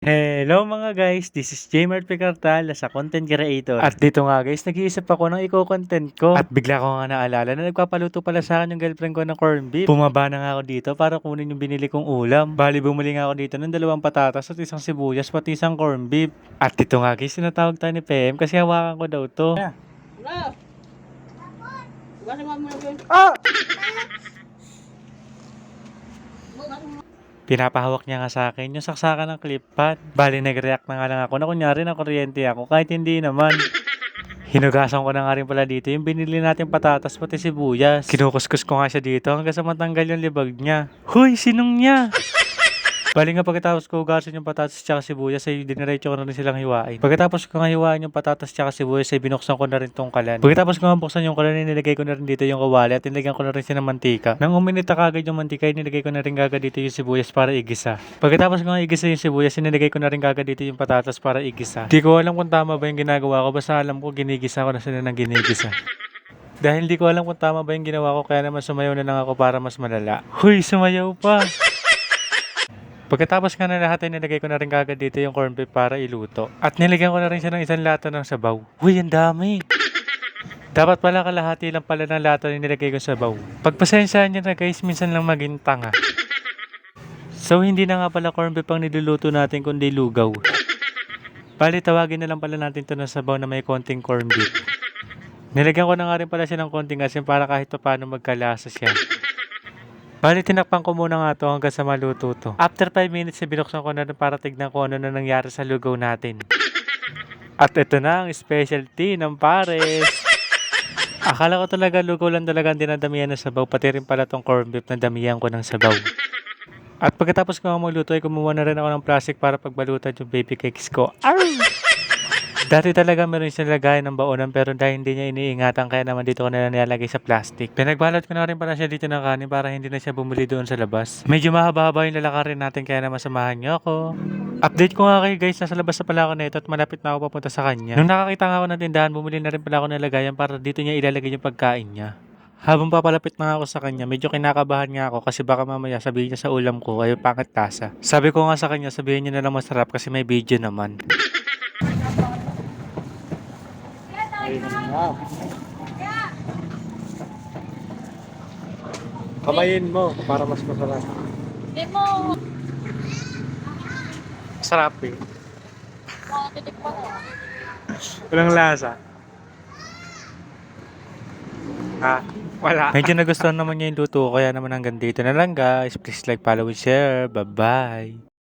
Hello mga guys, this is Jmart Picartal sa content creator. At dito nga guys, nag-iisip ako ng i-content ko. At bigla ko nga naalala na nagpapaluto pala sa akin yung girlfriend ko ng corned beef. Bumaba na nga ako dito para kunin yung binili kong ulam. Bali bumili nga ako dito ng 2 patatas at isang sibuyas pati isang corned beef. At dito nga guys, tinatawag tayo ni PM kasi hawakan ko daw to. Wala. Basta mo yun. Ah! Pinapahawak niya nga sa akin yung saksakan ng clip pad. Bali nag-react na nga lang ako na kunyari na kuryente ako kahit hindi naman. Hinugasan ko na nga rin pala dito yung binili natin patatas pati sibuyas. Kinukuskus ko nga siya dito hanggang sa matanggal yung libag niya. Huy, sinong niya? Bali nga pagkatapos ko hugasan yung patatas tsaka sibuyas ay diniretso ko na rin silang hiwain. Pagkatapos ko nga hiwain yung patatas tsaka sibuyas ay binuksan ko na rin tong kalan. Pagkatapos ko nga buksan yung kalan, nilagay ko na rin dito yung kawali at nilagyan ko na rin siya ng mantika. Nang uminit na kagad yung mantika, nilagay ko na rin kagad dito yung sibuyas para igisa. Pagkatapos ko nga igisa yung sibuyas, nilagay ko na rin kagad dito yung patatas para igisa. Di ko alam kung tama ba yung ginagawa ko, basta alam ko ginigisa ko na sila ng ginigisa. Dahil di ko alam kung tama ba yung ginawa ko, kaya naman sumayaw na lang ako para mas malala. Huy, sumayaw pa! Pagkatapos nga na lahat ay nilagay ko na rin kagad dito yung corned beef para iluto. At nilagyan ko na rin siya ng isang lata ng sabaw. Uy, ang dami! Dapat pala kalahati lang pala ng lata na nilagay ko sa sabaw. Pagpasensyahan nyo na guys, minsan lang maging tanga. So hindi na nga pala corned beef ang niluluto natin kundi lugaw. Bali tawagin na lang pala natin to ng sabaw na may konting corned beef. Nilagyan ko na nga rin pala siya ng konting asin para kahit pa paano magkalasa siya. Bali, tinakpan ko muna nga to hanggang sa maluto to. After 5 minutes, binuksan ko na rin para tignan ko ano na nangyari sa lugaw natin. At ito na ang specialty ng pares. Akala ko talaga lugaw lang talaga ang dinadamihan ng sabaw, pati rin pala tong corned beef na damihan ko ng sabaw. At pagkatapos ko nga magluto ay kumuha na rin ako ng plastic para pagbalutan yung baby cakes ko. Arr! Dati talaga meron siya lagayan ng baonan pero dahil hindi niya iniingatan kaya naman dito ko na nilalagay sa plastic. Pinagbalot ko na rin pala siya dito ng kanin para hindi na siya bumili doon sa labas. Medyo mahaba-haba yung lalakarin natin kaya naman samahan niyo ako. Update ko nga kayo guys, nasa labas na pala ako nito at malapit na ako papunta sa kanya. Nung nakakita nga ako ng tindahan, bumili na rin pala ako ng lagayan para dito niya ilalagay yung pagkain niya. Habang papalapit na ako sa kanya, medyo kinakabahan nga ako kasi baka mamaya sabihin niya sa ulam ko ay pangit lasa. Sabi ko nga sa kanya, sabihin niya na lang masarap kasi may video naman. Kamayin mo para mas masarap. Hindi mo. Sarap eh. Titikman mo. Walang lasa. Wala. Medyo nagustuhan naman niya yung luto ko, kaya naman hanggang dito na lang guys. Please like, follow, and share. Bye-bye.